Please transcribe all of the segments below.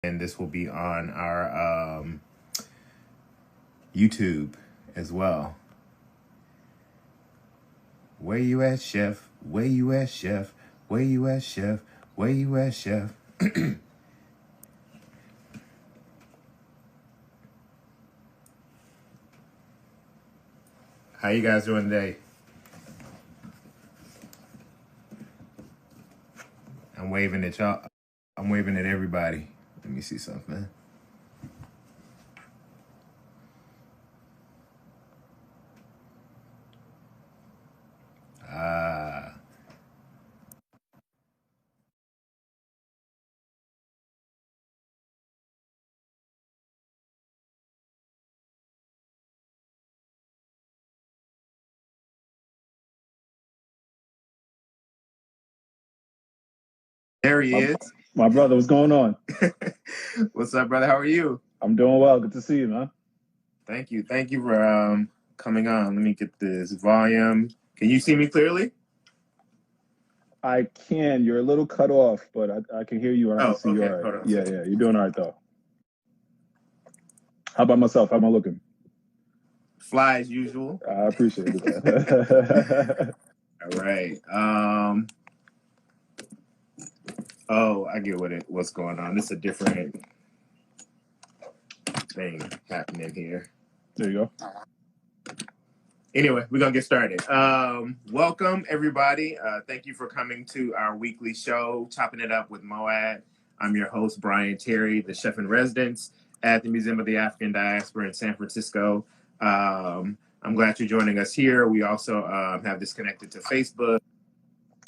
and this will be on our YouTube as well. Where you at, chef? Where you at, chef? Where you at, chef? Where you at, chef? How you guys doing today? I'm waving at y'all. I'm waving at everybody. Let me see something. There he is. My brother, what's going on? What's up, brother? How are you? I'm doing well. Good to see you, man. Thank you. Thank you for coming on. Let me get this volume. Can you see me clearly? I can. You're a little cut off, but I can hear you and I can see you all right. Hold on. Yeah, you're doing all right, though. How about myself? How am I looking? Fly as usual. I appreciate it. All right. Oh, I get what's going on. This is a different thing happening here. There you go. Anyway, we're going to get started. Welcome, everybody. Thank you for coming to our weekly show, Chopping It Up with MoAD. I'm your host, Bryant Terry, the Chef-in-Residence at the Museum of the African Diaspora in San Francisco. I'm glad you're joining us here. We also have this connected to Facebook.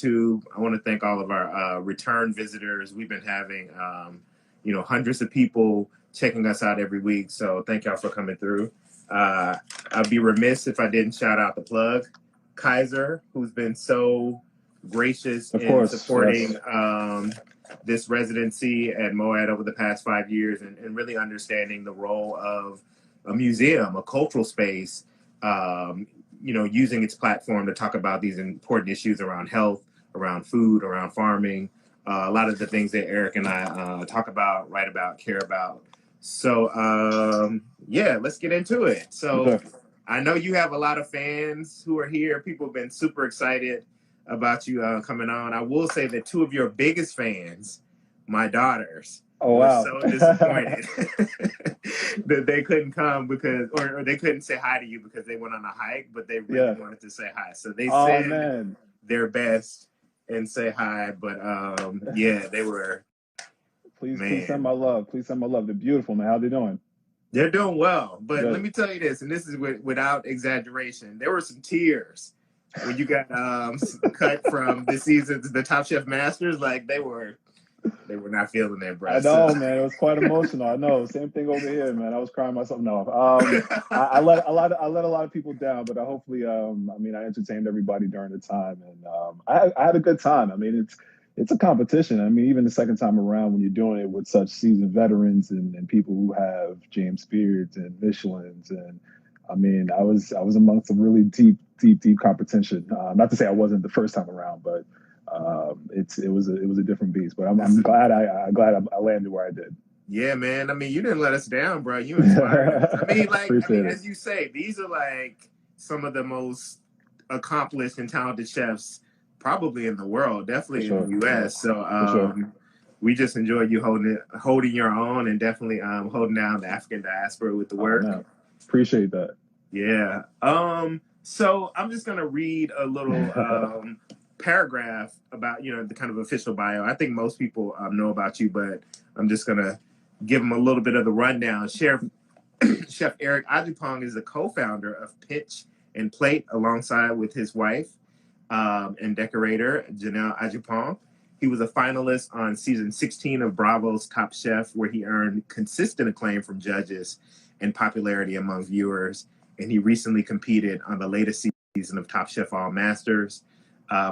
I want to thank all of our return visitors. We've been having, hundreds of people checking us out every week. So thank y'all for coming through. I'd be remiss if I didn't shout out the plug, Kaiser, who's been so gracious in supporting this residency at MoAD over the past 5 years and really understanding the role of a museum, a cultural space, using its platform to talk about these important issues around health, around food, around farming, a lot of the things that Eric and I talk about, write about, care about. So, let's get into it. So I know you have a lot of fans who are here. People have been super excited about you coming on. I will say that two of your biggest fans, my daughters, were so disappointed that they couldn't come or they couldn't say hi to you because they went on a hike, but they really wanted to say hi. So they said their best and say hi, but they were. Please send my love. Please send my love. They're beautiful, man. How they doing? They're doing well, but let me tell you this, and this is without exaggeration. There were some tears when you got cut from this season's the Top Chef Masters. Like they were not feeling their breath. I know, man. It was quite emotional. I know. Same thing over here, man. I was crying myself off. I let a lot of people down, but hopefully, I entertained everybody during the time, and I had a good time. I mean, it's a competition. I mean, even the second time around, when you're doing it with such seasoned veterans and people who have James Beards and Michelin's, and I mean, I was amongst some really deep competition. Not to say I wasn't the first time around, but it was a different beast. But I'm glad I landed where I did. Yeah, man. I mean, you didn't let us down, bro. You inspired us. As you say, these are like some of the most accomplished and talented chefs probably in the world, definitely in the U.S. So we just enjoyed you holding your own and definitely holding down the African diaspora with the work. Man. Appreciate that. Yeah. So I'm just gonna read a little paragraph about the kind of official bio. I think most people know about you, but I'm just gonna give them a little bit of the rundown. Chef Eric Adjepong is the co-founder of Pitch and Plate alongside with his wife and decorator Janell Adjepong. He was a finalist on season 16 of Bravo's Top Chef, where he earned consistent acclaim from judges and popularity among viewers. And he recently competed on the latest season of Top Chef All Masters.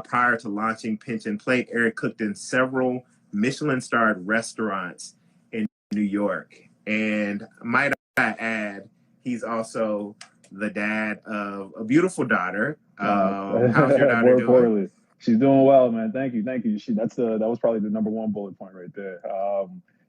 Prior to launching Pinch and Plate, Eric cooked in several Michelin-starred restaurants in New York. And might I add, he's also the dad of a beautiful daughter. How's your daughter doing? She's doing well, man. Thank you. That was probably the number one bullet point right there.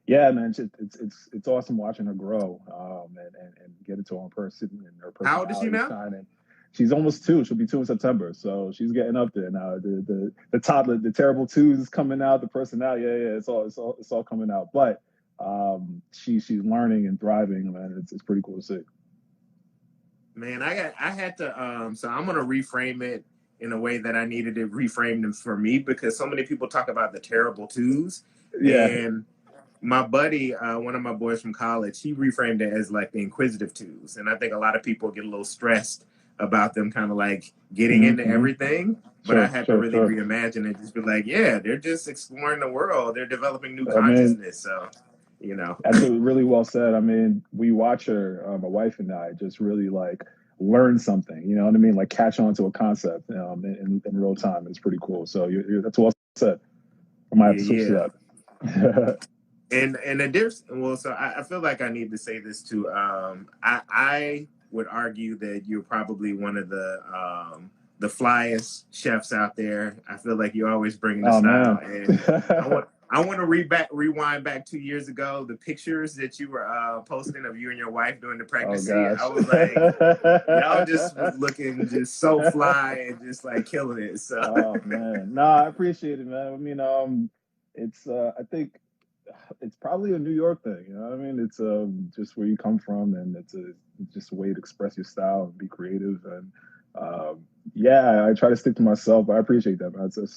Yeah, man, it's awesome watching her grow, and get into her own person and her How old is she personality now? shining. She's almost 2. She'll be 2 in September, so she's getting up there now. The toddler, the terrible twos is coming out. The personality, yeah, it's all coming out. But she's learning and thriving, man. It's pretty cool to see. Man, I had to so I'm gonna reframe it in a way that I needed to reframe them for me, because so many people talk about the terrible twos. Yeah, And my buddy, one of my boys from college, he reframed it as like the inquisitive twos. And I think a lot of people get a little stressed about them kind of like getting into mm-hmm. everything. But I had to really reimagine it, just be like, yeah, they're just exploring the world. They're developing new consciousness. So, you know. That's really well said. I mean, we watch her, my wife and I, just really like learn something. You know what I mean? Like catch on to a concept in real time. It's pretty cool. So that's well said. I might have to switch to that. And there's so I feel like I need to say this too. I would argue that you're probably one of the flyest chefs out there. I feel like you're always bringing the style. And I want to rewind back 2 years ago, the pictures that you were posting of you and your wife doing the pregnancy. Oh, I was like, y'all just was looking just so fly and just like killing it. So. Oh man, no, I appreciate it, man. I mean, it's I think it's probably a New York thing. You know what I mean? It's just where you come from, and it's just a way to express your style and be creative. And yeah, I try to stick to myself. I appreciate that, man. That's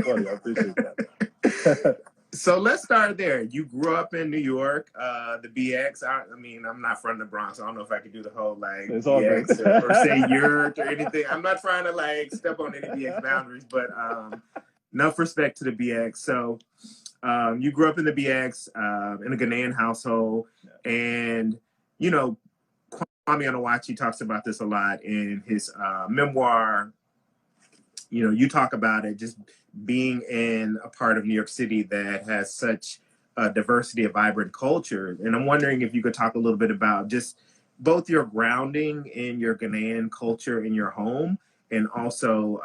funny. I appreciate that. So let's start there. You grew up in New York, the BX. I mean, I'm not from the Bronx. So I don't know if I could do the whole like BX or say yurt or anything. I'm not trying to like step on any BX boundaries, but enough respect to the BX. So you grew up in the BX in a Ghanaian household, and you know, Kwame Onawachi talks about this a lot in his memoir. You know, you talk about it just being in a part of New York City that has such a diversity of vibrant culture. And I'm wondering if you could talk a little bit about just both your grounding in your Ghanaian culture in your home, and also,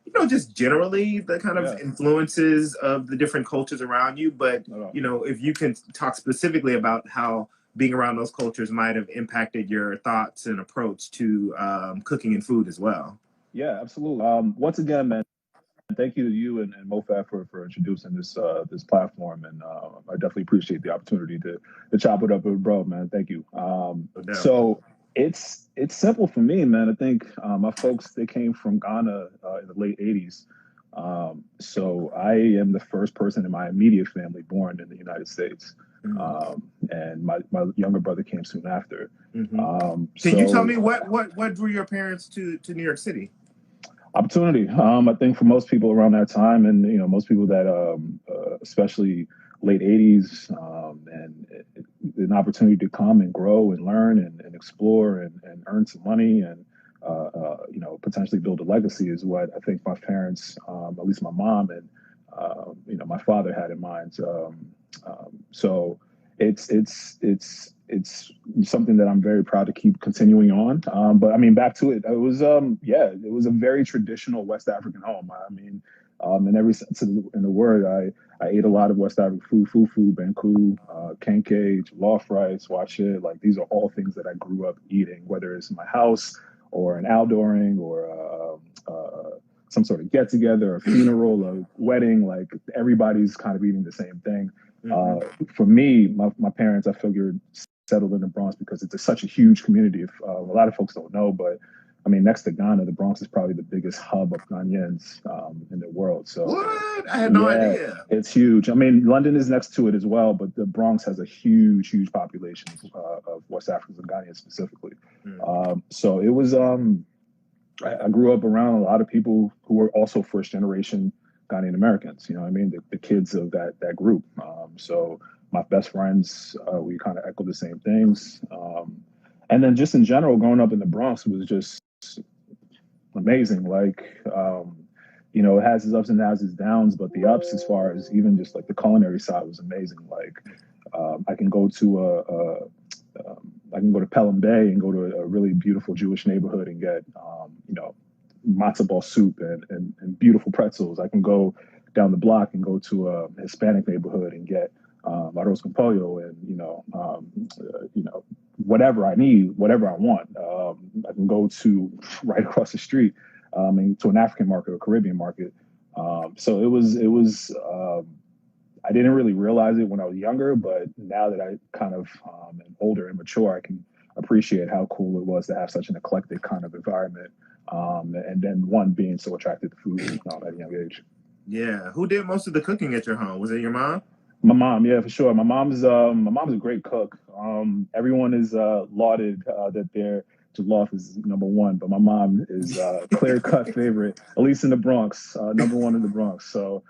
you know, just generally the kind of influences of the different cultures around you. But, you know, if you can talk specifically about how being around those cultures might have impacted your thoughts and approach to cooking and food as well. Yeah, absolutely. Once again, man, thank you to you and MoFad for introducing this platform, and I definitely appreciate the opportunity to chop it up with bro, man. Thank you. So it's simple for me, man. I think my folks, they came from Ghana in the late '80s. So I am the first person in my immediate family born in the United States. And my younger brother came soon after. Can you tell me what drew your parents to New York City? Opportunity. I think for most people around that time, and you know, most people that especially late '80s, and an opportunity to come and grow and learn and explore and earn some money and you know, potentially build a legacy is what I think my parents, at least my mom and you know, my father had in mind. So it's something that I'm very proud to keep continuing on. But I mean, back to it, it was it was a very traditional West African home. I mean, in every sense in the word, I ate a lot of West African food, fufu, banku, kenke, jollof rice, wache. Like these are all things that I grew up eating, whether it's in my house or an outdooring or some sort of get together, a funeral, a wedding. Like everybody's kind of eating the same thing. For me, my parents, I figured, settled in the Bronx because it's such a huge community. A lot of folks don't know, but I mean, next to Ghana, the Bronx is probably the biggest hub of Ghanaians in the world. So what? I had no idea. It's huge. I mean, London is next to it as well, but the Bronx has a huge population of West Africans and Ghanaians specifically. So it was. I grew up around a lot of people who were also first generation Ghanaian-Americans. You know what I mean? The kids of that group. So my best friends, we kind of echo the same things. And then just in general, growing up in the Bronx was just amazing. Like, you know, it has its ups and has its downs, but the ups, as far as even just like the culinary side, was amazing. Like, I can go to Pelham Bay and go to a really beautiful Jewish neighborhood and get, you know, matzo ball soup and beautiful pretzels. I can go down the block and go to a Hispanic neighborhood and get arroz con pollo, and whatever I need, whatever I want. I can go to right across the street and to an African market or Caribbean market. So it was. I didn't really realize it when I was younger, but now that I kind of am older and mature, I can appreciate how cool it was to have such an eclectic kind of environment. And then one being so attracted to food at a young age. Yeah. Who did most of the cooking at your home? Was it your mom? My mom, yeah, for sure. My mom's a great cook. Everyone is lauded that their jollof is number one, but my mom is clear cut favorite, at least in the Bronx, number one in the Bronx. So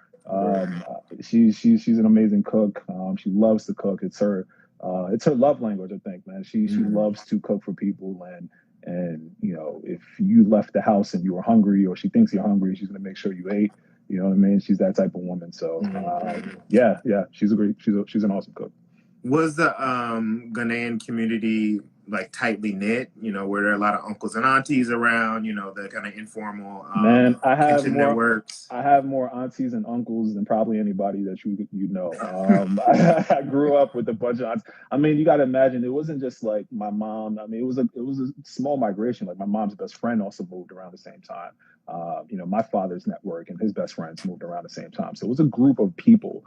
she's an amazing cook. She loves to cook. It's her love language, I think, man. She loves to cook for people, and if you left the house and you were hungry, or she thinks you're hungry, she's gonna make sure you ate. You know what I mean? She's that type of woman. So yeah, she's an awesome cook. Was the Ghanaian community like tightly knit? Were there a lot of uncles and aunties around? The kind of informal Man, kitchen networks. I have more aunties and uncles than probably anybody that you know. I grew up with a bunch of aunts. I mean, you got to imagine it wasn't just like my mom. I mean, it was a small migration. Like my mom's best friend also moved around the same time. My father's network and his best friends moved around the same time. So it was a group of people.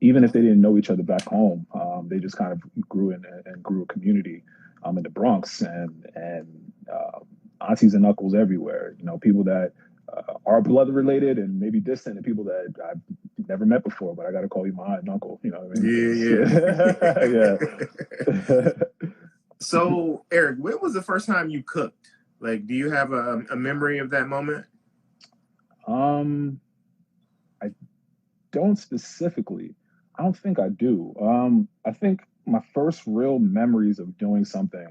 Even if they didn't know each other back home, they just kind of grew and grew a community in the Bronx, and aunties and uncles everywhere. People that are blood related and maybe distant, and people that I've never met before, but I got to call you my aunt and uncle. You know what I mean? Yeah. So, Eric, when was the first time you cooked? Like, do you have a memory of that moment? I don't specifically. I don't think I do. I think my first real memories of doing something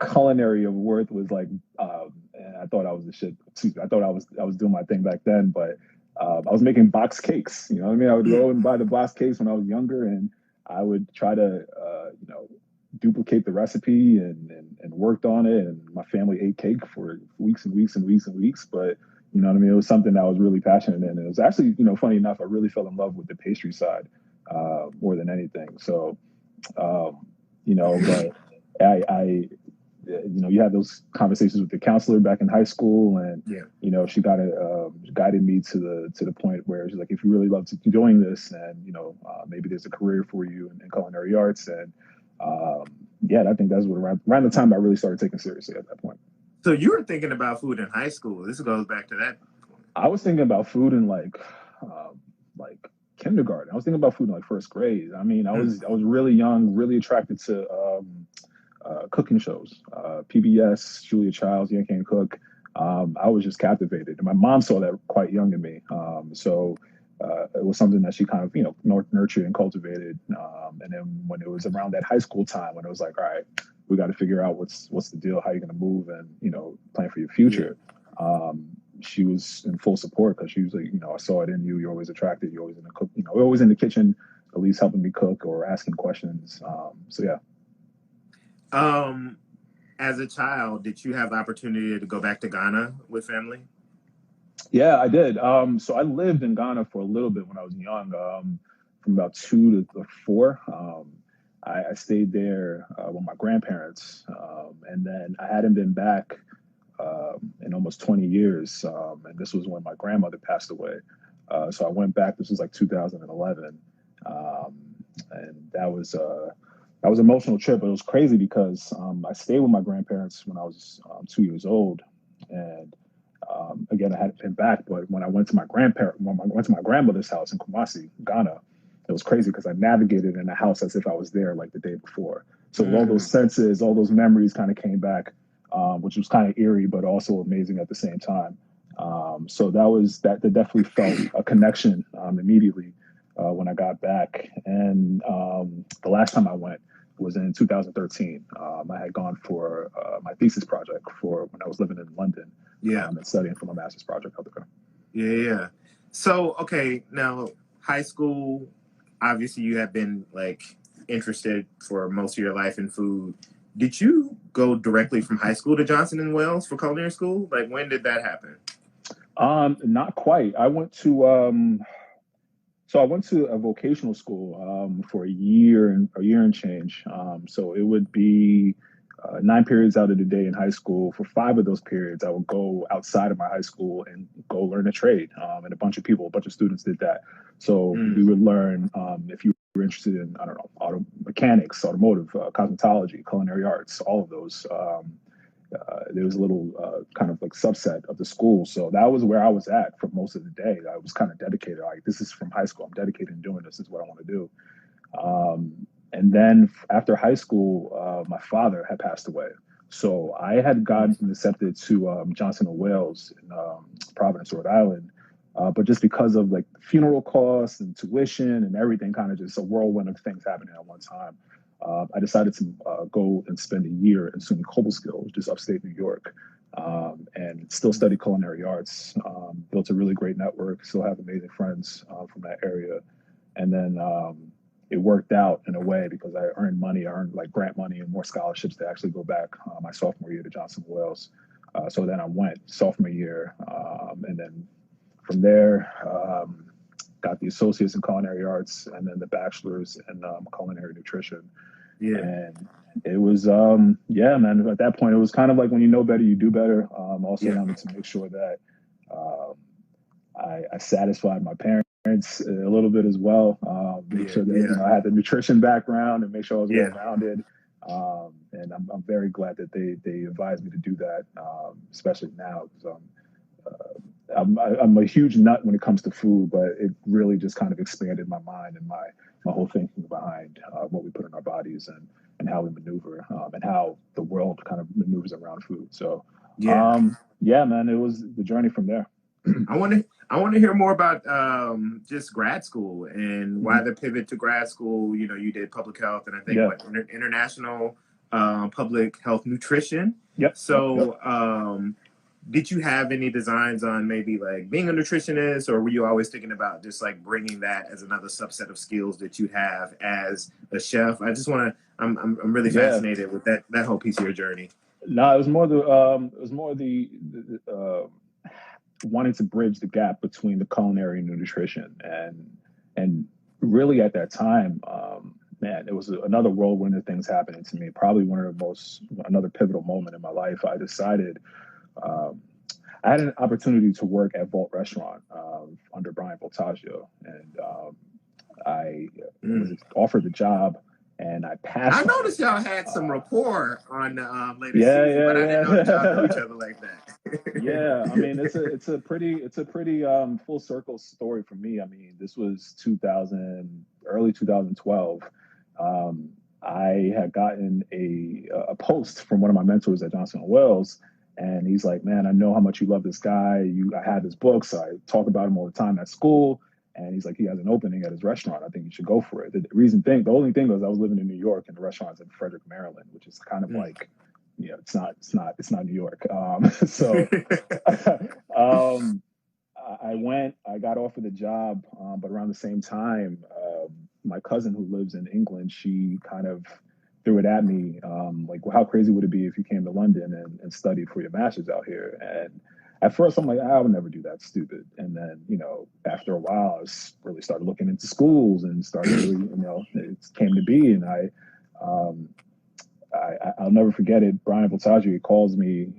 culinary of worth was like, and I thought I was the shit. Excuse me, I thought I was doing my thing back then, but I was making box cakes. You know what I mean? I would go and buy the box cakes when I was younger, and I would try to duplicate the recipe and worked on it. And my family ate cake for weeks and weeks and weeks and weeks. But you know what I mean? It was something that I was really passionate in. And it was actually, funny enough, I really fell in love with the pastry side more than anything. So, but I you have those conversations with the counselor back in high school, and she guided me to the point where she's like, if you really love doing this, and maybe there's a career for you in culinary arts, and I think that's what around the time I really started taking seriously at that point. So you were thinking about food in high school. This goes back to that point. I was thinking about food in like kindergarten. I was thinking about food in like first grade. I mean, I was really young, really attracted to cooking shows, PBS, Julia Childs, Yankee and Cook. I was just captivated, and my mom saw that quite young in me. So it was something that she kind of nurtured and cultivated. And then when it was around that high school time, when it was like, all right, we got to figure out what's the deal, how you're going to move, and plan for your future. She was in full support, because she was like, I saw it in you. You're always attracted. You're always in the cook. Always in the kitchen, at least helping me cook or asking questions. So yeah. As a child, did you have the opportunity to go back to Ghana with family? Yeah, I did. So I lived in Ghana for a little bit when I was young, from about 2 to 4. I stayed there with my grandparents, and then I hadn't been back in almost 20 years. And this was when my grandmother passed away. So I went back. This was like 2011, and that was an emotional trip. But it was crazy because I stayed with my grandparents when I was 2 years old, and again, I hadn't been back. But when I went to my grandmother's house in Kumasi, Ghana, it was crazy because I navigated in the house as if I was there like the day before. So all those senses, all those memories kind of came back, which was kind of eerie, but also amazing at the same time. So that definitely felt a connection immediately when I got back. And the last time I went was in 2013. I had gone for my thesis project for when I was living in London. And studying for my master's project out there. Yeah. So, okay, now high school, obviously you have been like interested for most of your life in food. Did you go directly from high school to Johnson & Wales for culinary school? Like, when did that happen? Not quite. I went to So I went to a vocational school for a year and change. So it would be 9 periods out of the day in high school. For 5 of those periods, I would go outside of my high school and go learn a trade. And a bunch of students did that. So we would learn if you were interested in, I don't know, auto mechanics, automotive, cosmetology, culinary arts, all of those. There was a little kind of like subset of the school. So that was where I was at for most of the day. I was kind of dedicated. Like, this is from high school. I'm dedicated in doing this. This is what I want to do. And then after high school, my father had passed away. So I had gotten accepted to Johnson & Wales in Providence, Rhode Island. But just because of like funeral costs and tuition and everything, kind of just a whirlwind of things happening at one time, I decided to go and spend a year in SUNY Cobleskill, which is upstate New York, and still study culinary arts. Built a really great network, still have amazing friends from that area. And then it worked out in a way because I earned like grant money and more scholarships to actually go back my sophomore year to Johnson & Wales. So then I went sophomore year, and then from there, got the associates in culinary arts and then the bachelor's in culinary nutrition. Yeah. And it was, yeah, man, at that point, it was kind of like when you know better, you do better. Also wanted to make sure that I satisfied my parents a little bit as well. Make sure that you know, I had the nutrition background and make sure I was well-rounded. And I'm very glad that they advised me to do that, especially now, because I'm a huge nut when it comes to food, but it really just kind of expanded my mind and my whole thinking behind what we put in our bodies and how we maneuver and how the world kind of maneuvers around food. So, yeah, man, it was the journey from there. I want to hear more about just grad school and why the pivot to grad school. You know, you did public health and I think international public health nutrition. Yep. So, did you have any designs on maybe like being a nutritionist, or were you always thinking about just like bringing that as another subset of skills that you have as a chef? I just want to. I'm really fascinated with that whole piece of your journey. No, it was more the wanting to bridge the gap between the culinary and nutrition, and really at that time, man, it was another whirlwind of things happening to me. Probably another pivotal moment in my life. I decided. I had an opportunity to work at Vault Restaurant under Brian Voltaggio, and I was offered the job, and I passed. I noticed y'all had some rapport on later season, but I didn't know y'all knew each other like that. Yeah, I mean it's a pretty full circle story for me. I mean, this was early 2012. I had gotten a post from one of my mentors at Johnson & Wales. And he's like, man, I know how much you love this guy. I have his books. I talk about him all the time at school. And he's like, he has an opening at his restaurant. I think you should go for it. The only thing was I was living in New York and the restaurant's in Frederick, Maryland, which is kind of like, you know, it's not New York. So I went, I got offered the job. But around the same time, my cousin who lives in England, she kind of threw it at me, like, well, how crazy would it be if you came to London and studied for your master's out here? And at first I'm like, I would never do that, stupid. And then, you know, after a while, I really started looking into schools and started really, you know, it came to be. And I'll never forget it. Brian Voltaggio calls me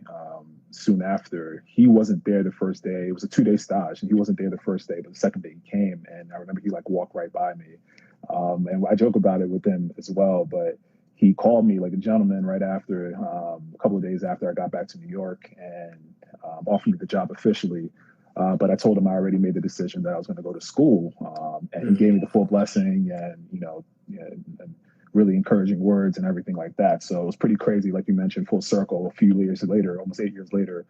soon after. He wasn't there the first day. It was a 2-day stage, and he wasn't there the first day, but the second day he came. And I remember he like walked right by me. And I joke about it with him as well, but he called me like a gentleman right after, a couple of days after I got back to New York, and offered me the job officially. But I told him I already made the decision that I was going to go to school. And he gave me the full blessing and, you know, and really encouraging words and everything like that. So it was pretty crazy. Like you mentioned, full circle, a few years later, almost 8 years later,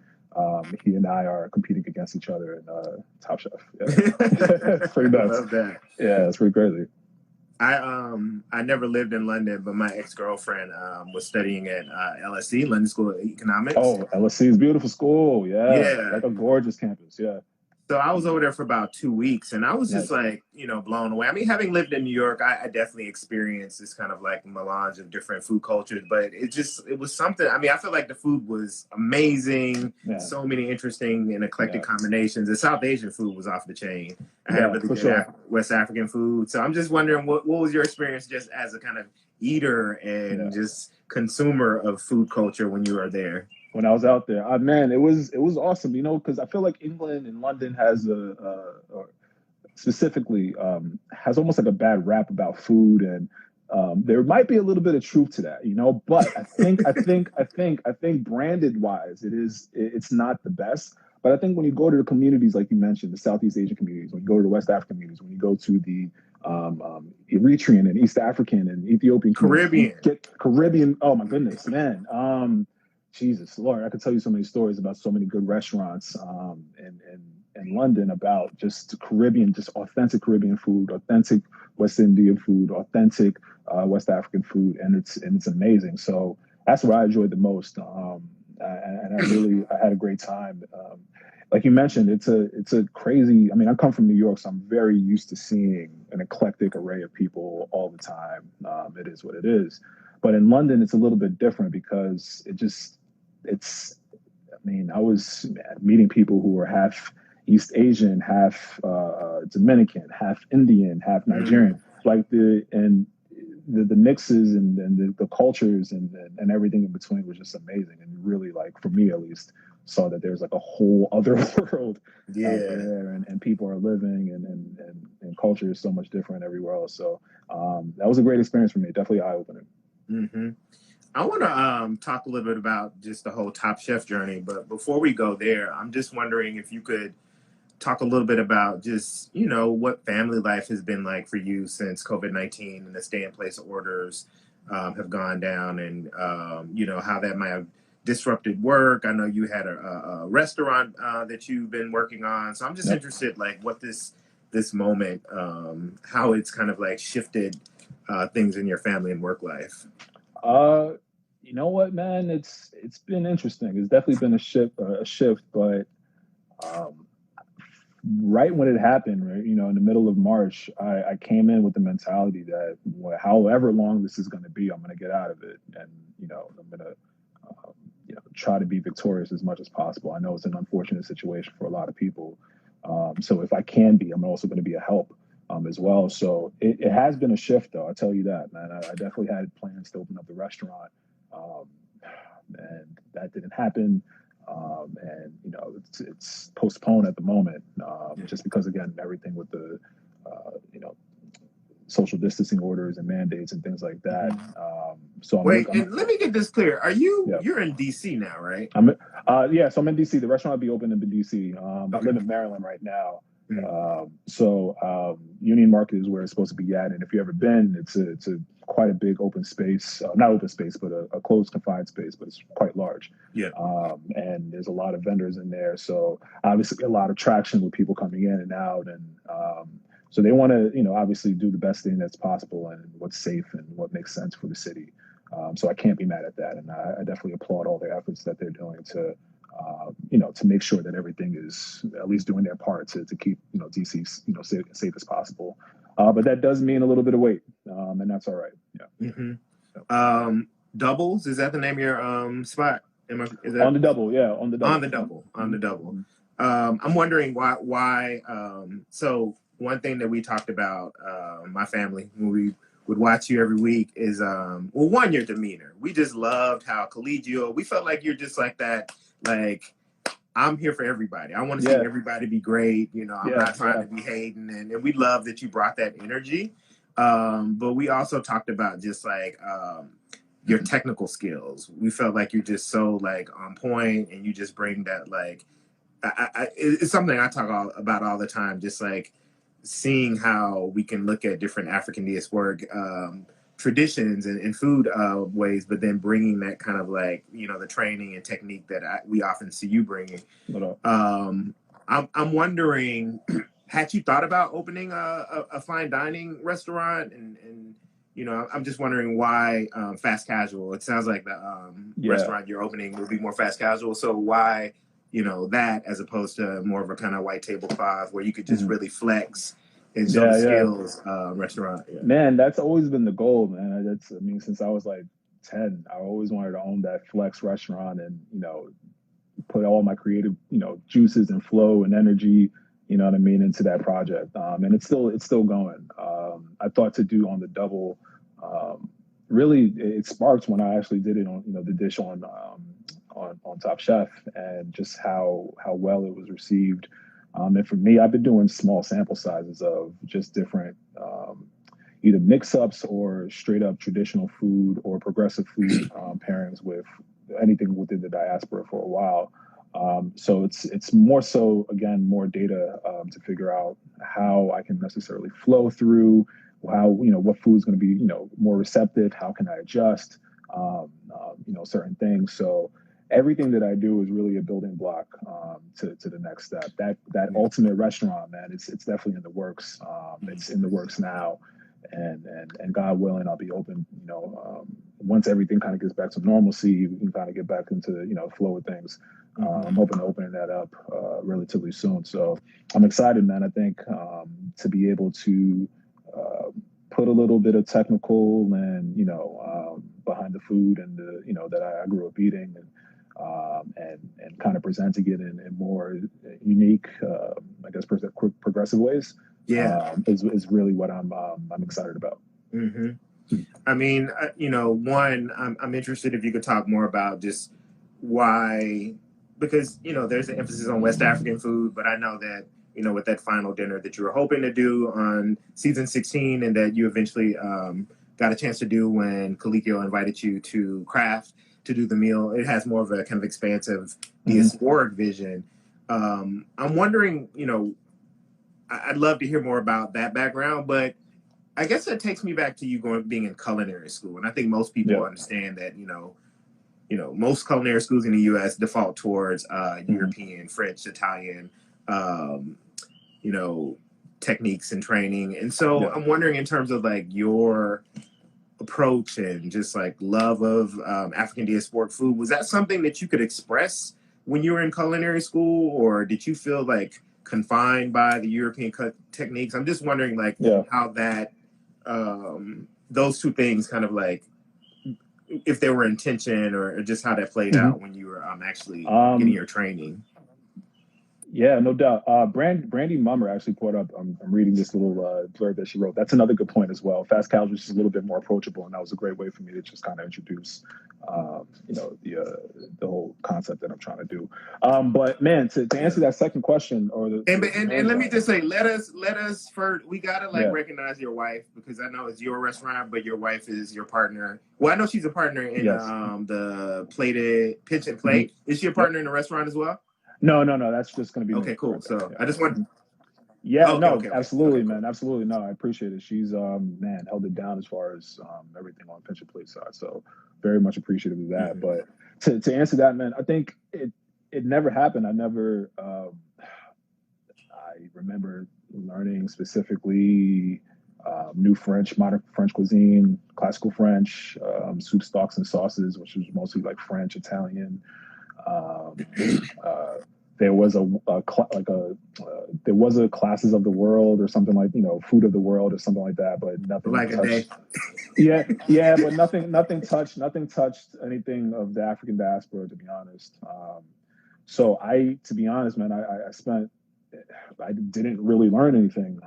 he and I are competing against each other in Top Chef. Yeah. It's pretty nuts. I love that. Yeah, it's pretty crazy. I never lived in London, but my ex-girlfriend was studying at LSE, London School of Economics. Oh, LSE is a beautiful school. Yeah. Like a gorgeous campus. Yeah. So I was over there for about 2 weeks, and I was just Nice. like, blown away. I mean, having lived in New York, I definitely experienced this kind of like melange of different food cultures, but it was something. I mean, I feel like the food was amazing. Yeah. So many interesting and eclectic combinations. The South Asian food was off the chain. I had really good West African food. So I'm just wondering, what was your experience just as a kind of eater and just consumer of food culture when you were there? When I was out there, man, it was awesome, because I feel like England and London has specifically has almost like a bad rap about food, and there might be a little bit of truth to that, but I think branded wise, it's not the best. But I think when you go to the communities, like you mentioned, the Southeast Asian communities, when you go to the West African communities, when you go to the Eritrean and East African and Ethiopian Caribbean, oh my goodness, man. Jesus Lord, I could tell you so many stories about so many good restaurants in London about just Caribbean, just authentic Caribbean food, authentic West Indian food, authentic West African food, and it's amazing. So that's what I enjoyed the most, and I had a great time. Like you mentioned, it's a crazy. I mean, I come from New York, so I'm very used to seeing an eclectic array of people all the time. It is what it is. But in London, it's a little bit different because I mean, I was meeting people who were half East Asian, half Dominican, half Indian, half Nigerian. Like the mixes and the cultures and everything in between was just amazing. And really, like, for me at least, saw that there's like a whole other world out there, and people are living, and culture is so much different everywhere else. So that was a great experience for me. Definitely eye-opening. Mm-hmm. I want to talk a little bit about just the whole Top Chef journey, but before we go there, I'm just wondering if you could talk a little bit about just, what family life has been like for you since COVID-19 and the stay-in-place orders have gone down, and, how that might have disrupted work. I know you had a restaurant that you've been working on, so I'm just interested, like, what this moment, how it's kind of like shifted things in your family and work life. You know what, man? It's been interesting. It's definitely been a shift, but right when it happened, right, in the middle of March, I came in with the mentality that however long this is going to be, I'm going to get out of it, and I'm going to try to be victorious as much as possible. I know it's an unfortunate situation for a lot of people, so if I can be, I'm also going to be a help. As well. So it has been a shift, though. I'll tell you that, man. I definitely had plans to open up the restaurant, and that didn't happen. And it's postponed at the moment, just because, again, everything with the social distancing orders and mandates and things like that. So and let me get this clear. Are you're in DC now, right? So I'm in DC. The restaurant will be open in DC. I live in Maryland right now. Union Market is where it's supposed to be at, and if you've ever been, it's a quite a big open space, not open space, but a closed confined space, but it's quite large. And there's a lot of vendors in there, so obviously a lot of traction with people coming in and out, and so they want to obviously do the best thing that's possible and what's safe and what makes sense for the city. So I can't be mad at that, and I definitely applaud all their efforts that they're doing to to make sure that everything is at least doing their part to keep, DC, safe as possible. But that does mean a little bit of wait, and that's all right. Doubles, is that the name of your spot? Is that on the double? Yeah, on the double. On the double. I'm wondering why. So one thing that we talked about, my family, when we would watch you every week, is one, your demeanor. We just loved how collegial. We felt like you're just like that. Like, I'm here for everybody. I want to see everybody be great. I'm not trying to be hating. And we love that you brought that energy. But we also talked about just like your technical skills. We felt like you're just so like on point, and you just bring that like, it's something I talk about all the time. Just like seeing how we can look at different African diasporic traditions and food ways, but then bringing that kind of like, the training and technique that we often see you bringing. I'm wondering, had you thought about opening a fine dining restaurant? And I'm just wondering why fast casual. It sounds like the restaurant you're opening will be more fast casual. So why that as opposed to more of a kind of white tablecloth where you could just Mhm. really flex and show the skills restaurant. Yeah. Man, that's always been the goal, man. Since I was like 10, I always wanted to own that flex restaurant and, put all my creative, juices and flow and energy, into that project. And it's still going. I thought to do on the double. Really, it sparked when I actually did it on, the dish on Top Chef, and just how well it was received. And for me, I've been doing small sample sizes of just different either mix-ups or straight up traditional food or progressive food pairings with anything within the diaspora for a while. So it's more so, again, more data to figure out how I can necessarily flow through, how, what food's going to be, more receptive, how can I adjust, certain things. So everything that I do is really a building block to the next step. That ultimate restaurant, man, it's definitely in the works. It's in the works now. And God willing, I'll be open, once everything kind of gets back to normalcy, we can kind of get back into, flow of things. I'm hoping to open that up relatively soon. So I'm excited, man. I think to be able to put a little bit of technical and, behind the food and the, that I grew up eating, and kind of presenting it in more unique, I guess, progressive ways. Is really what I'm excited about. Mm-hmm. I mean, one, I'm interested if you could talk more about just why, because there's an emphasis on West African food, but I know that with that final dinner that you were hoping to do on season 16, and that you eventually got a chance to do when Colicchio invited you to craft to do the meal, it has more of a kind of expansive diasporic vision. I'm wondering, I'd love to hear more about that background, but I guess that takes me back to you being in culinary school. And I think most people understand that, most culinary schools in the U.S. default towards European, French, Italian, techniques and training. And so I'm wondering, in terms of like your approach and just like love of African diasporic food, was that something that you could express when you were in culinary school, or did you feel like confined by the European techniques? I'm just wondering how that those two things kind of like, if they were intention or just how that played out when you were actually getting your training. Yeah, no doubt. Brandy Mummer actually put up, I'm reading this little blurb that she wrote. That's another good point as well. Fast casual is just a little bit more approachable, and that was a great way for me to just kind of introduce, the whole concept that I'm trying to do. But man, to answer that second question, or and let me just say, let us first. We gotta recognize your wife, because I know it's your restaurant, but your wife is your partner. Well, I know she's a partner in the Pinch and Plate. Is she a partner in the restaurant as well? No. That's just going to be okay. me. Cool. So I just want. Absolutely, man. Absolutely. No, I appreciate it. She's held it down as far as everything on Pinch and Plate side. So very much appreciative of that. But to answer that, man, I think it never happened. I remember learning specifically new French, modern French cuisine, classical French, soup, stocks, and sauces, which was mostly like French, Italian. There was there was a classes of the world or something like, food of the world or something like that, but nothing like touched. But nothing touched anything of the African diaspora, to be honest. So to be honest, man, I didn't really learn anything,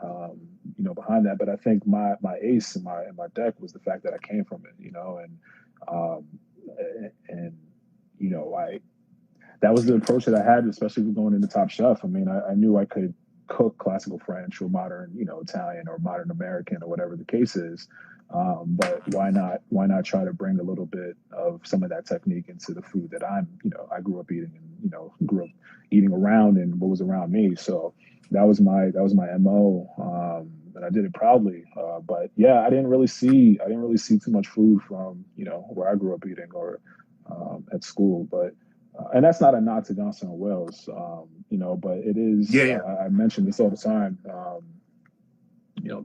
behind that. But I think my ace and my deck was the fact that I came from it, that was the approach that I had, especially with going into Top Chef. I mean, I knew I could cook classical French or modern, Italian or modern American or whatever the case is. But why not try to bring a little bit of some of that technique into the food that I grew up eating and, grew up eating around and what was around me. So that was my MO. And I did it proudly. But yeah, I didn't really see too much food from, where I grew up eating or at school, but and that's not a nod to Johnson and Wales, but it is. I mention this all the time.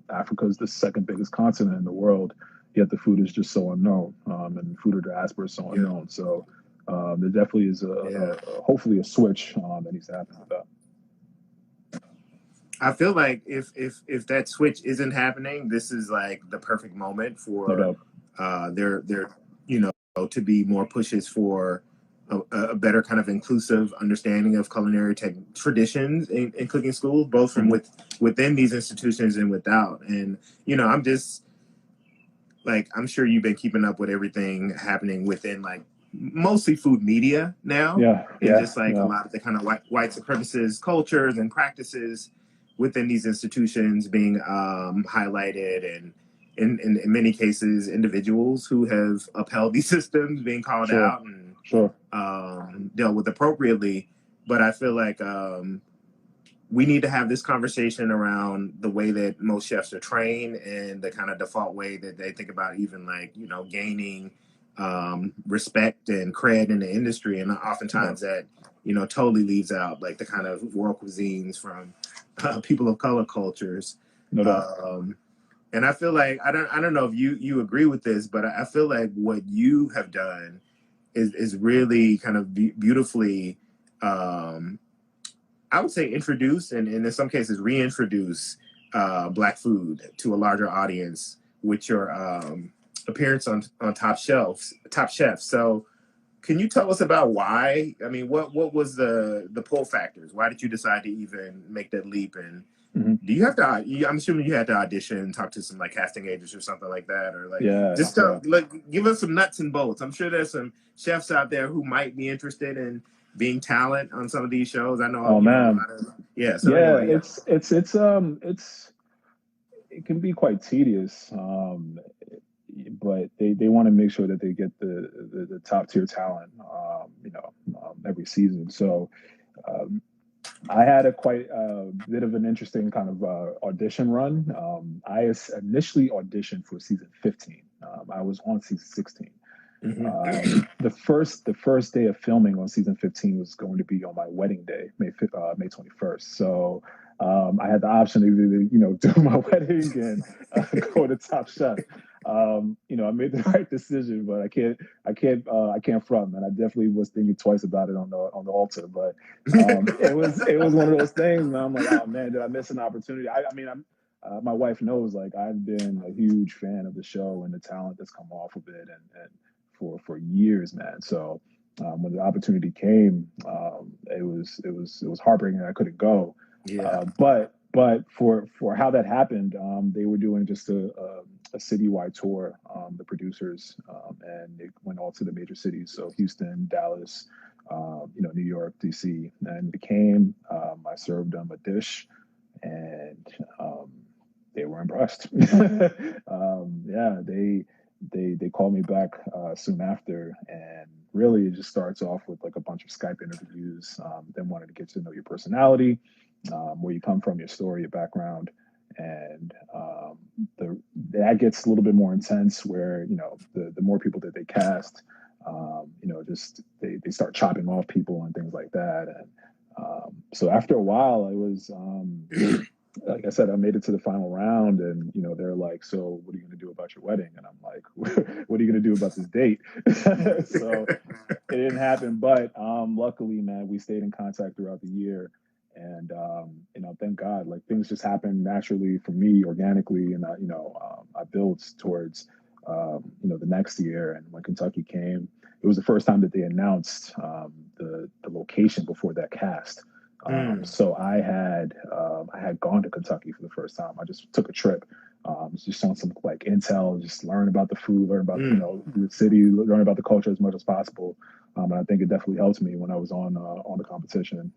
Africa is the second biggest continent in the world, yet the food is just so unknown, and food of diaspora is so unknown. So there definitely is hopefully a switch that needs to happen with that. I feel like if that switch isn't happening, this is like the perfect moment for there to be more pushes for a better kind of inclusive understanding of culinary traditions in cooking schools, both from within these institutions and without. And I'm just like, I'm sure you've been keeping up with everything happening within like mostly food media now, just like a lot of the kind of white supremacist cultures and practices within these institutions being highlighted, and in many cases individuals who have upheld these systems being called out and dealt with appropriately. But I feel like we need to have this conversation around the way that most chefs are trained and the kind of default way that they think about even like gaining respect and cred in the industry, and oftentimes that totally leaves out like the kind of world cuisines from people of color cultures. And I feel like I don't know if you agree with this, but I feel like what you have done is really kind of beautifully I would say introduce and in some cases reintroduce Black food to a larger audience with your appearance on Top Chef. So can you tell us about why? I mean, what was the pull factors? Why did you decide to even make that leap? And do you have to? I'm assuming you had to audition, talk to some like casting agents or something like that, or like give us some nuts and bolts. I'm sure there's some chefs out there who might be interested in being talent on some of these shows. I know. Oh man, anyway, it can be quite tedious. But they want to make sure that they get the top tier talent, every season. So I had a quite bit of an interesting kind of audition run. I initially auditioned for season 15. I was on season 16. The first day of filming on season 15 was going to be on my wedding day, May 21st. So I had the option to either do my wedding and go to Top Chef. I made the right decision, but I can't front, man. I definitely was thinking twice about it on the altar, but it was one of those things, man. I'm like, oh man, did I miss an opportunity? My wife knows, like, I've been a huge fan of the show and the talent that's come off of it, and for years, man. So when the opportunity came, it was heartbreaking that I couldn't go. But for how that happened, they were doing just a citywide tour, the producers, and they went all to the major cities, so Houston, Dallas, New York, DC, and they came. I served them a dish, and they were impressed. They called me back soon after, and really it just starts off with like a bunch of Skype interviews. Then wanted to get to know your personality, where you come from, your story, your background, and that gets a little bit more intense. Where the more people that they cast, just they start chopping off people and things like that. And so after a while, I was. Like I said, I made it to the final round, and they're like, "So, what are you going to do about your wedding?" And I'm like, "What are you going to do about this date?" So it didn't happen, but luckily, man, we stayed in contact throughout the year, and thank God, like things just happened naturally for me, organically, and I built towards the next year. And when Kentucky came, it was the first time that they announced the location before that cast. So I had gone to Kentucky for the first time. I just took a trip, just on some like intel, just learn about the food, learn about the city, learn about the culture as much as possible. And I think it definitely helped me when I was on the competition.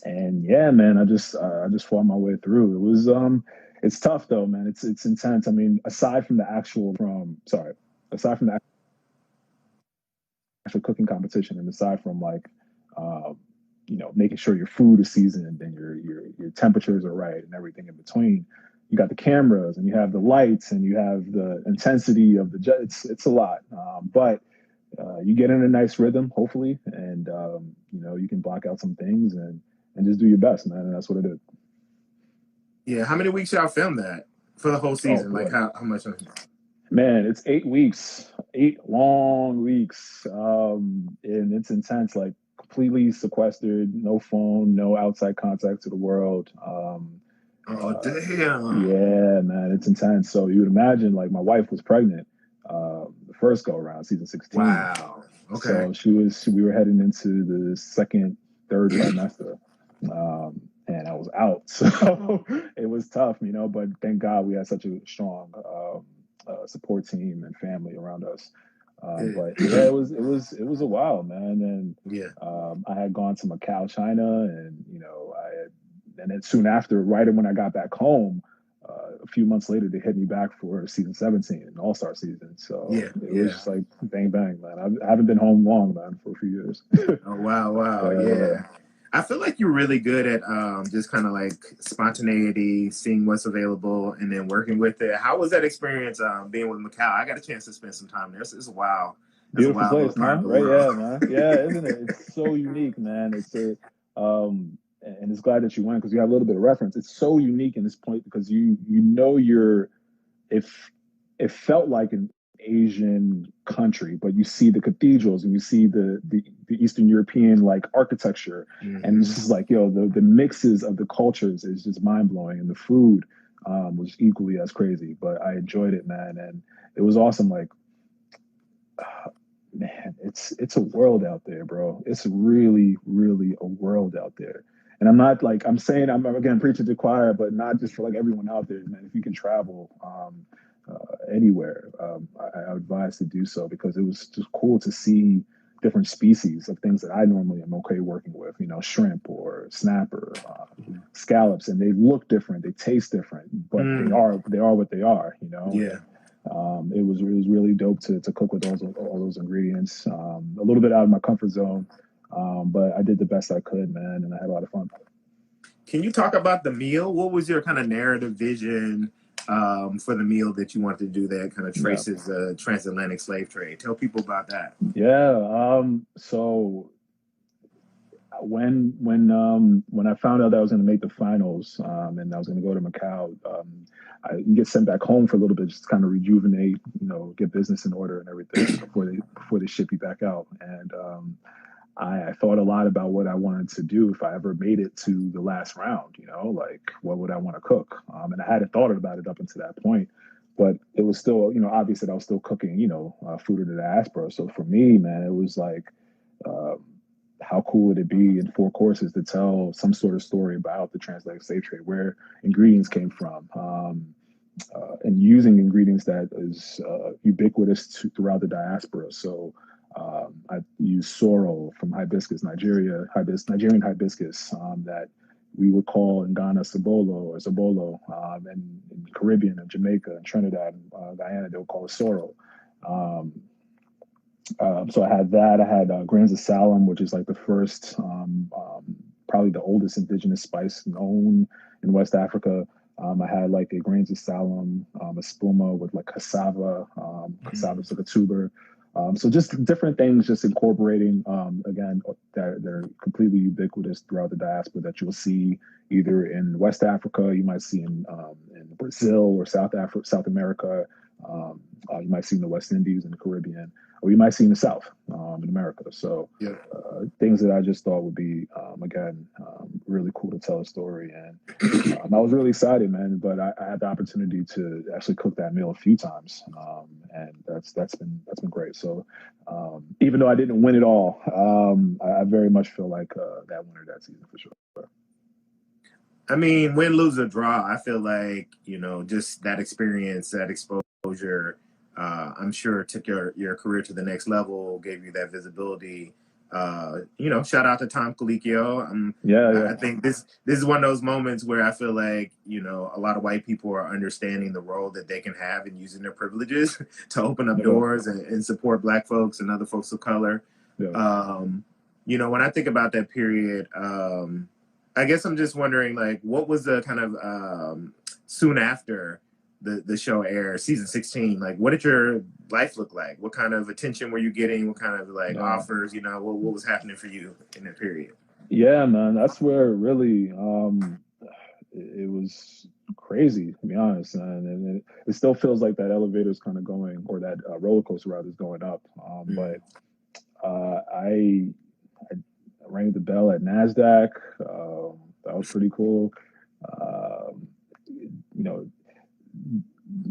And yeah, man, I just fought my way through. It was it's tough though, man. It's intense. I mean, aside from the actual cooking competition, and aside from like making sure your food is seasoned and your temperatures are right and everything in between. You got the cameras and you have the lights and you have the intensity of the it's a lot. But you get in a nice rhythm, hopefully, and you can block out some things and just do your best, man. And that's what I did. Yeah. How many weeks y'all filmed that for the whole season? Like how much? Man, it's 8 weeks, 8 long weeks. And it's intense, like completely sequestered, no phone, no outside contact to the world. Oh, damn. Yeah, man, it's intense. So you would imagine, like, my wife was pregnant the first go around, season 16. Wow. Okay. So we were heading into the second, third trimester. And I was out. So it was tough, but thank God we had such a strong support team and family around us. But yeah, it was a while, man. And Yeah. I had gone to Macau, China, and and then soon after, right when I got back home, a few months later, they hit me back for season 17, an all-star season. So Yeah. it was Yeah. just like bang, bang, man. I haven't been home long, man, for a few years. Oh, wow. Wow. Yeah. I feel like you're really good at just kind of like spontaneity, seeing what's available, and then working with it. How was that experience being with Macau? I got a chance to spend some time there. It's a wild. It's a Beautiful wild little place, part of man. the Right? world. Yeah, man. Yeah, isn't it? It's so unique, man. And it's glad that you went because you have a little bit of reference. It's so unique in this point because if it felt like an Asian country, but you see the cathedrals and you see the Eastern European like architecture, and it's just like the mixes of the cultures is just mind blowing, and the food was equally as crazy. But I enjoyed it, man, and it was awesome. Like, man, it's a world out there, bro. It's really, really a world out there. And I'm not like I'm saying I'm again preaching to the choir, but not just for like everyone out there, man. If you can travel anywhere, I advise to do so because it was just cool to see different species of things that I normally am okay working with, shrimp or snapper, scallops, and they look different, they taste different, but they are what they are, Yeah. It was really dope to cook with all those ingredients. A little bit out of my comfort zone, but I did the best I could, man, and I had a lot of fun. Can you talk about the meal? What was your kind of narrative vision for the meal that you wanted to do that kind of Yeah. traces the transatlantic slave trade? Tell people about that. Yeah. So when I found out that I was going to make the finals and I was going to go to Macau, I get sent back home for a little bit, just to kind of rejuvenate, get business in order and everything before they ship you back out. And I thought a lot about what I wanted to do if I ever made it to the last round. Like what would I want to cook? And I hadn't thought about it up until that point. But it was still, obvious that I was still cooking, food of the diaspora. So for me, man, it was like, um, how cool would it be in 4 courses to tell some sort of story about the transatlantic slave trade, where ingredients came from, and using ingredients that is ubiquitous throughout the diaspora. So I use sorrel from hibiscus, Nigerian hibiscus that we would call in Ghana sabolo or zabolo, and in Caribbean and Jamaica and Trinidad and Guyana, they would call it sorrel. Um, so I had that. I had grains of salam, which is like the first, probably the oldest indigenous spice known in West Africa. I had like a grains of salam, a spuma with like cassava. Cassava is like a tuber. So just different things, just incorporating, again, that they're completely ubiquitous throughout the diaspora that you'll see either in West Africa, you might see in Brazil or South America. You might see in the West Indies and the Caribbean, or you might see in the South, in America. So Yeah. things that I just thought would be, again, really cool to tell a story. And I was really excited, man. But I had the opportunity to actually cook that meal a few times, and that's been great. So even though I didn't win it all, I very much feel like that winner that season for sure. I mean, win, lose, or draw, I feel like, just that experience, that exposure, I'm sure took your career to the next level, gave you that visibility. Shout out to Tom Colicchio. Yeah. I think this is one of those moments where I feel like, a lot of white people are understanding the role that they can have in using their privileges to open up doors and support Black folks and other folks of color. Yeah. When I think about that period, I guess I'm just wondering, like, what was the kind of soon after the show aired, season 16? Like, what did your life look like? What kind of attention were you getting? What kind of like offers? What was happening for you in that period? Yeah, man, that's where really it was crazy, to be honest, and it still feels like that elevator is kind of going, or that roller coaster rather is going up. But I rang the bell at NASDAQ. That was pretty cool. You know,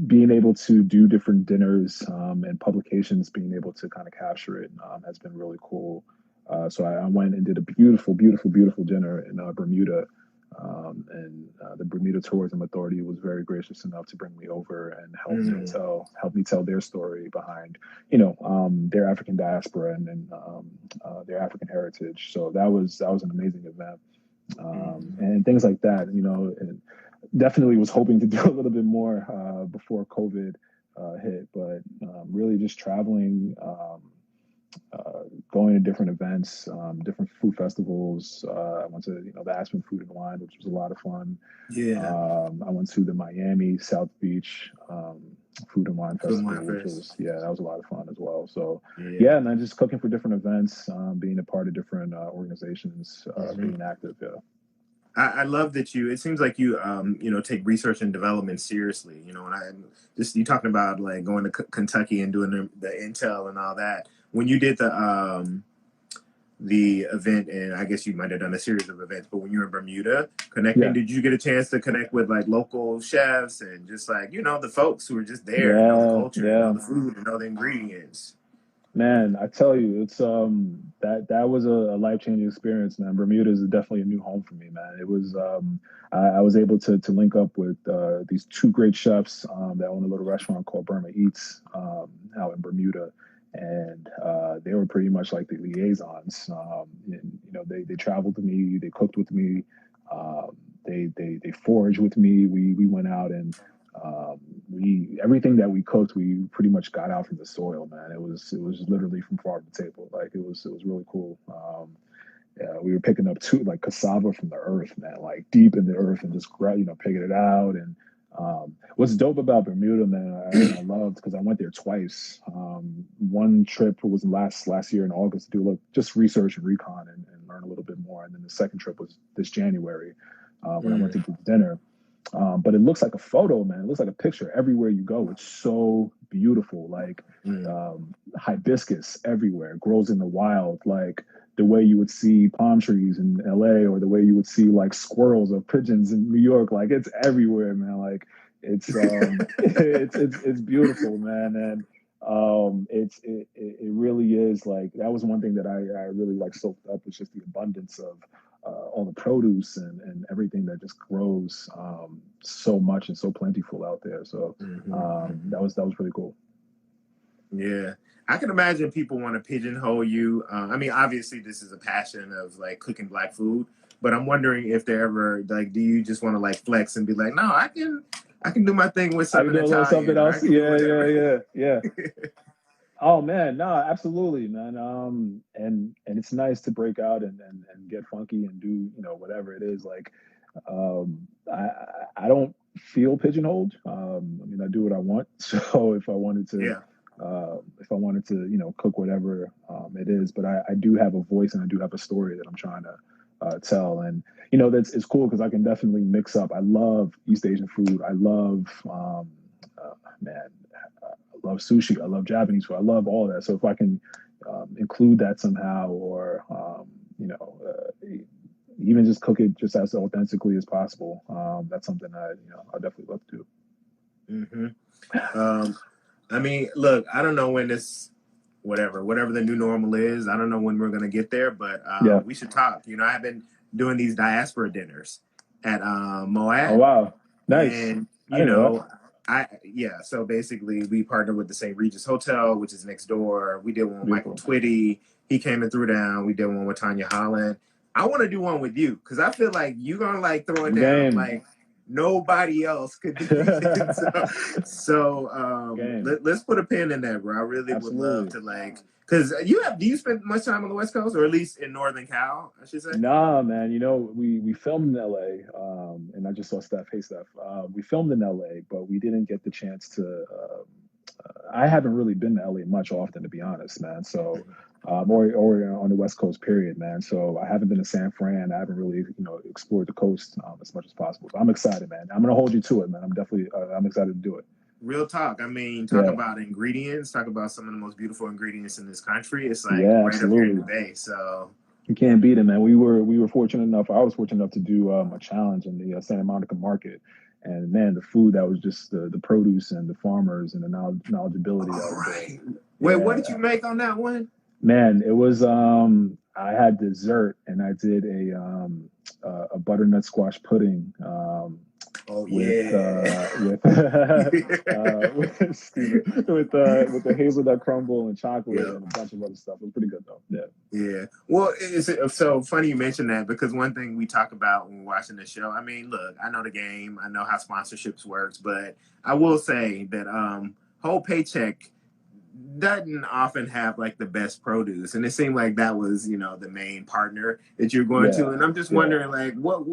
being able to do different dinners and publications, being able to kind of capture it has been really cool. So I went and did a beautiful, beautiful, beautiful dinner in Bermuda. And the Bermuda Tourism Authority was very gracious enough to bring me over and help me tell their story behind, their African diaspora and their African heritage. So that was an amazing event, and things like that. And definitely was hoping to do a little bit more before COVID hit, but really just traveling. Going to different events, different food festivals. I went to the Aspen Food and Wine, which was a lot of fun. Yeah. I went to the Miami South Beach Food and Wine Festival, which was that was a lot of fun as well. So and then just cooking for different events, being a part of different organizations, being active. Yeah. I love that it seems like you, take research and development seriously, and you talking about like going to Kentucky and doing the intel and all that. When you did the event, and I guess you might have done a series of events, but when you were in Bermuda connecting, did you get a chance to connect with like local chefs and just like, the folks who were just there, and know the culture, and know the food, and know the ingredients? Man, I tell you, it's that was a life-changing experience, man. Bermuda is definitely a new home for me, man. It was I was able to link up with these two great chefs that own a little restaurant called Burma Eats out in Bermuda, and they were pretty much like the liaisons. And, they traveled with me, they cooked with me, they foraged with me. We went out and everything that we cooked, we pretty much got out from the soil, man. It was literally from farm to table. Like it was really cool. We were picking up like cassava from the earth, man, like deep in the earth, and just picking it out. And what's dope about Bermuda, man, I loved, because I went there twice. One trip was last year in August to do just research and recon and learn a little bit more, and then the second trip was this January when I went to do dinner. But it looks like a photo, man. It looks like a picture everywhere you go. It's so beautiful. Like hibiscus everywhere, grows in the wild, like the way you would see palm trees in LA, or the way you would see like squirrels or pigeons in New York. Like it's everywhere, man. Like it's it's beautiful, man. And it really is. Like that was one thing that I really like soaked up, was just the abundance of all the produce and everything that just grows so much and so plentiful out there. So that was pretty cool. Yeah. I can imagine people want to pigeonhole you. I mean, obviously this is a passion of like cooking Black food, but I'm wondering if they're ever like, do you just want to like flex and be like, no, I can do my thing with something Italian, something else. Yeah. Oh man, no, absolutely, man. And it's nice to break out and get funky and do whatever it is. Like, I don't feel pigeonholed. I mean, I do what I want. So if I wanted to, cook whatever it is, but I do have a voice and I do have a story that I'm trying to tell. And it's cool because I can definitely mix up. I love East Asian food. I love I love sushi. I love Japanese food. I love all that. So if I can include that somehow, or even just cook it just as authentically as possible, that's something I definitely love to do. I mean, look, I don't know when this, whatever the new normal is, I don't know when we're gonna get there, but we should talk. I've been doing these diaspora dinners at MoAD. Oh wow, nice. And so basically we partnered with the St. Regis Hotel, which is next door. We did one with Michael Twitty. He came and threw down. We did one with Tanya Holland. I want to do one with you because I feel like you're gonna like throw it down like nobody else could do it. So let's put a pin in that, bro. I really would love to like, because do you spend much time on the West Coast, or at least in Northern Cal, I should say? Nah, man. We filmed in LA, and I just saw Steph. Hey, Steph. We filmed in LA, but we didn't get the chance to I haven't really been to LA much often, to be honest, man. So, or on the West Coast, period, man. So I haven't been to San Fran. I haven't really, explored the coast as much as possible. But I'm excited, man. I'm gonna hold you to it, man. I'm definitely, I'm excited to do it. Real talk. I mean, talk Yeah, about ingredients. Talk about some of the most beautiful ingredients in this country. It's like yeah, right up here in the absolutely. Bay. So You can't beat it, man. We were fortunate enough. I was fortunate enough to do a challenge in the Santa Monica market, and man, the food that was just the produce and the farmers and the knowledgeability all that was there. right. Wait, what did Yeah, you make on that one? man, it was. I had dessert and I did a butternut squash pudding. Oh With yeah. excuse me, with the hazelnut crumble and chocolate Yeah. and a bunch of other stuff. It was pretty good though. Yeah. Yeah. Well, it's so funny you mentioned that because one thing we talk about when we're watching the show, I mean, look, I know the game, I know how sponsorships works, but I will say that whole paycheck doesn't often have like the best produce, and it seemed like that was the main partner that you're going to, Yeah. and I'm just Yeah. wondering like what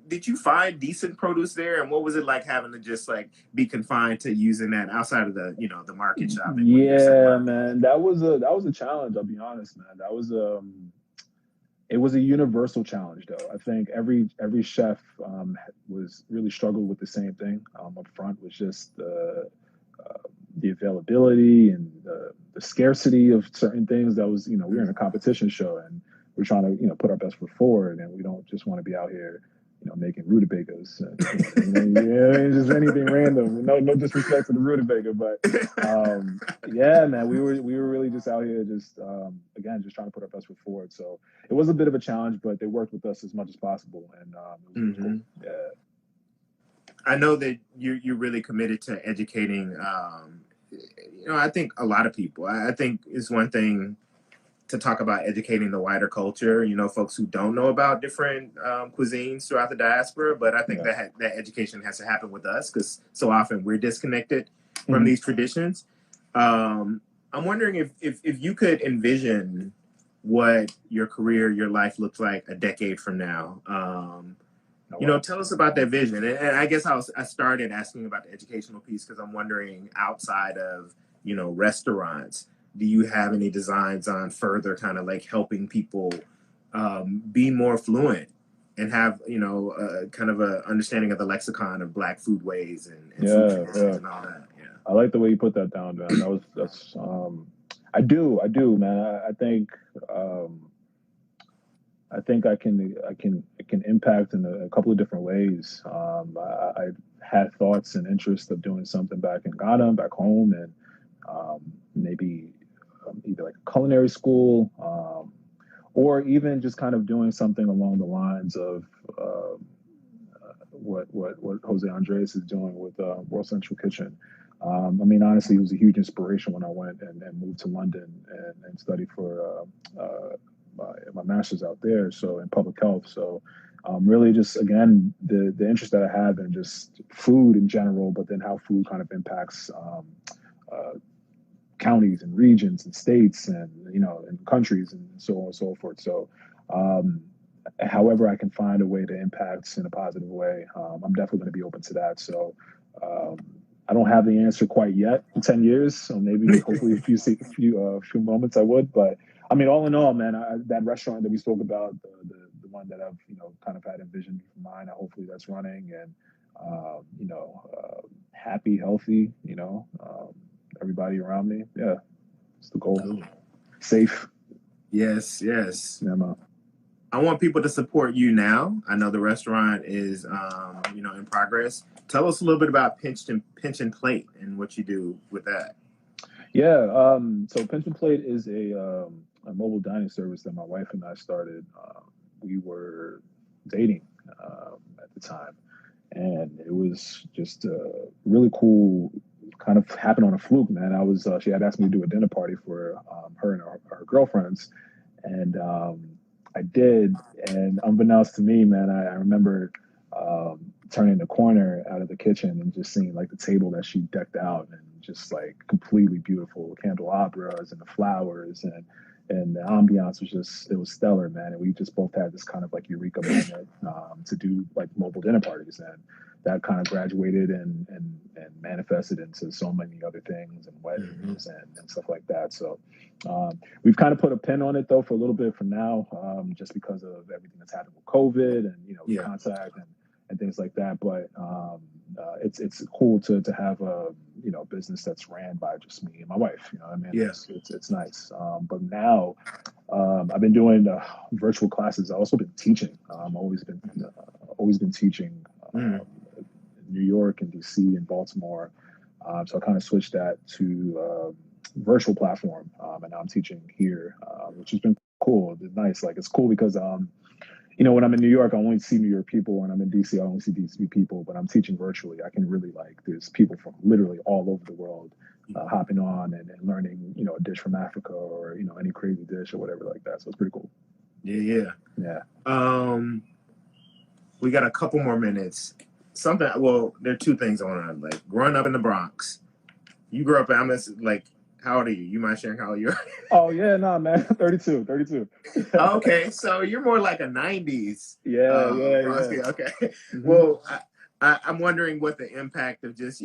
did you find decent produce there, and what was it like having to just like be confined to using that outside of the market shopping when you're Yeah, somewhere? man. That was a challenge, I'll be honest, man. That was it was a universal challenge though. I think every chef was really struggled with the same thing up front, was just the availability and the scarcity of certain things. That was, we're in a competition show and we're trying to, put our best foot forward, and we don't just want to be out here, making rutabagas and just anything random. No disrespect to the rutabaga, but yeah, man, we were really just out here, just again, just trying to put our best foot forward. So it was a bit of a challenge, but they worked with us as much as possible, and it was cool. Yeah. I know that you're really committed to educating. I think a lot of people. I think it's one thing to talk about educating the wider culture. Folks who don't know about different cuisines throughout the diaspora. But I think Yeah. that education has to happen with us because so often we're disconnected from Mhm. these traditions. I'm wondering if you could envision what your career, your life looks like a decade from now. Oh, wow. Tell us about that vision. And I guess I started asking about the educational piece because I'm wondering outside of, restaurants, do you have any designs on further kind of like helping people be more fluent and have, kind of a understanding of the lexicon of Black foodways and food Yeah, traditions yeah. and all that? Yeah. I like the way you put that down, man. That's I do, man. Um I think I can impact in a couple of different ways. I've had thoughts and interest of doing something back in Ghana, back home, and maybe either like a culinary school, or even just kind of doing something along the lines of what Jose Andres is doing with World Central Kitchen. I mean, honestly, it was a huge inspiration when I went and moved to London and studied for my master's out there, so in public health. So really just, again, the interest that I have in just food in general, but then how food kind of impacts uh, counties and regions and states and, and countries and so on and so forth. So um, however I can find a way to impact in a positive way, I'm definitely going to be open to that. So um, I don't have the answer quite yet in 10 years. So maybe hopefully a few moments I would, but I mean, all in all, man, that restaurant that we spoke about, the one that I've, kind of had envisioned for mine, hopefully that's running and, happy, healthy, everybody around me. Yeah. It's the goal. Oh. Safe. Yes, yes. Yeah, man. I want people to support you now. I know the restaurant is, in progress. Tell us a little bit about Pinch and Plate and what you do with that. Yeah. So Pinch and Plate is a mobile dining service that my wife and I started. We were dating at the time, and it was just really cool. Kind of happened on a fluke, man. She had asked me to do a dinner party for her and her girlfriends, and I did. And unbeknownst to me, man, I remember turning the corner out of the kitchen and just seeing like the table that she decked out and just like completely beautiful candelabras and the flowers, and and the ambiance it was stellar, man. And we just both had this kind of like eureka moment to do like mobile dinner parties, and that kind of graduated and manifested into so many other things and weddings and stuff like that. So we've kind of put a pin on it though for a little bit for now, just because of everything that's happened with COVID and contact and things like that. But it's cool to have a business that's ran by just me and my wife. You know what I mean? Yeah. It's nice. But now I've been doing virtual classes. I've also been teaching. Always been teaching in New York and DC and Baltimore. So I kind of switched that to virtual platform, and now I'm teaching here, which has been cool. It's nice. Like it's cool because when I'm in New York, I only see New York people. When I'm in DC, I only see DC people. But I'm teaching virtually. I can really there's people from literally all over the world hopping on and learning, a dish from Africa or any crazy dish or whatever like that. So it's pretty cool. Yeah. We got a couple more minutes. Well, there are two things I want to like. Growing up in the Bronx, you grew up. How old are you? You mind sharing how old you are? Oh yeah, nah, man, 32. Okay, so you're more like a 90s. Yeah. Okay. Mm-hmm. Well, I'm wondering what the impact of just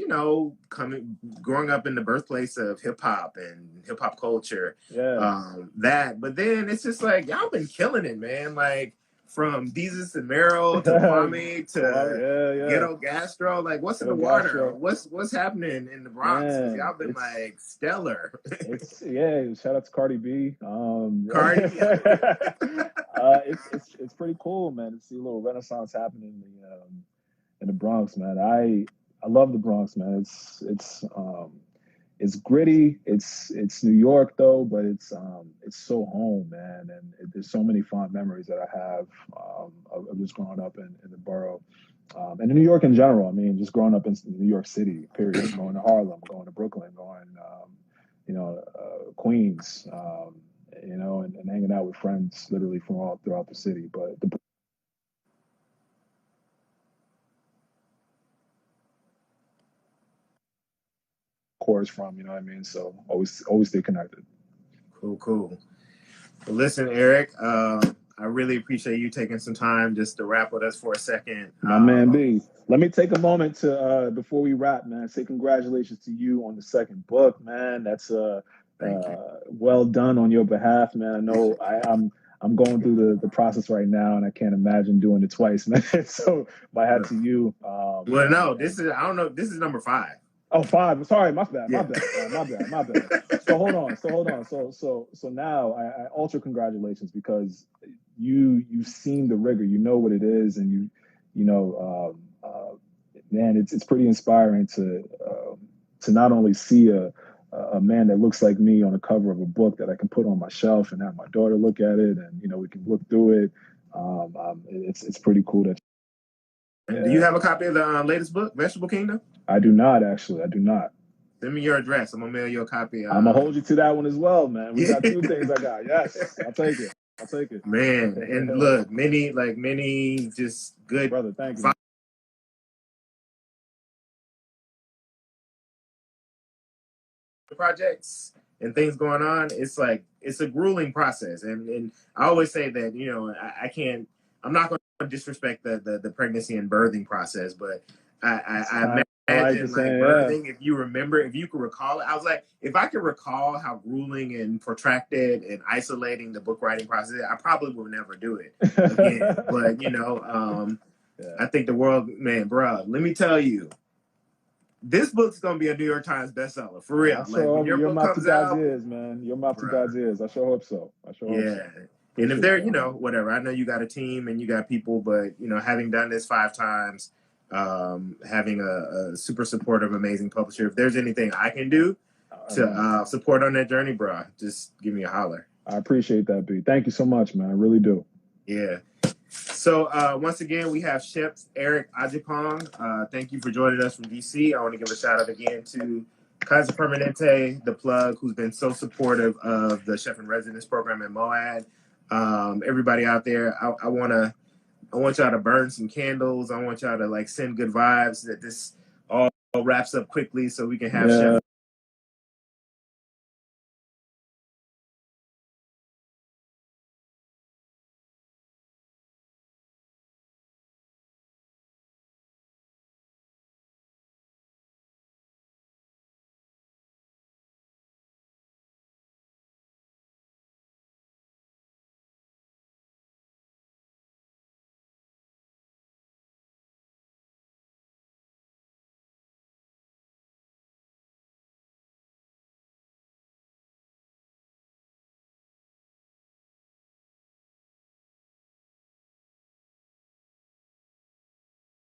growing up in the birthplace of hip hop and hip hop culture. But then it's just like y'all been killing it, man. Like from Jesus and Meryl to Kwame to Ghetto Gastro. Like what's in the water? Gastro. What's happening in the Bronx? Man, y'all been like stellar. Shout out to Cardi B. Cardi. It's pretty cool, man, to see a little renaissance happening in the Bronx, man. I love the Bronx, man. It's gritty. It's New York though, but it's so home, man. And there's so many fond memories that I have of just growing up in the borough, and in New York in general. I mean, just growing up in New York City, period. Going to Harlem, going to Brooklyn, going Queens, and hanging out with friends literally from all throughout the city. But the course from, you know what I mean? So always stay connected. Cool. Well, listen, Eric, I really appreciate you taking some time just to wrap with us for a second. My man B. Let me take a moment to before we wrap, man, say congratulations to you on the second book, man. That's well done on your behalf, man. I know I'm going through the process right now, and I can't imagine doing it twice, man. So my hat to you. This is number 5. Oh, 5. Sorry, my bad. So hold on. So now I ultra congratulations, because you've seen the rigor, you know what it is, and man, it's pretty inspiring to not only see a man that looks like me on the cover of a book that I can put on my shelf and have my daughter look at it, and we can look through it. It's pretty cool that. Do you have a copy of the latest book, Vegetable Kingdom? I do not, actually. I do not. Send me your address. I'm gonna mail you a copy. I'm gonna hold you to that one as well, man. We got 2 things I got. Yes, I'll take it. Man, and look, many just good. Brother, thank you. Projects and things going on. It's a grueling process, and I always say that I'm not going to disrespect the pregnancy and birthing process, but I imagine birthing. If you could recall it, I was like, if I could recall how grueling and protracted and isolating the book writing process, I probably would never do it again. But I think the world, man, bro, let me tell you. This book's gonna be a New York Times bestseller for real. When your book comes out, man. Your mouth to God's ears. I sure hope so. And if they're, whatever. I know you got a team and you got people, but having done this 5 times, having a super supportive, amazing publisher. If there's anything I can do to support on that journey, bro, just give me a holler. I appreciate that, B. Thank you so much, man. I really do. Yeah. So once again, we have Chef Eric Adjepong. Thank you for joining us from DC. I want to give a shout out again to Casa Permanente, the plug, who's been so supportive of the Chef-in-Residence program at MoAD. Everybody out there, I want y'all to burn some candles. I want y'all to send good vibes that this all wraps up quickly so we can have Chef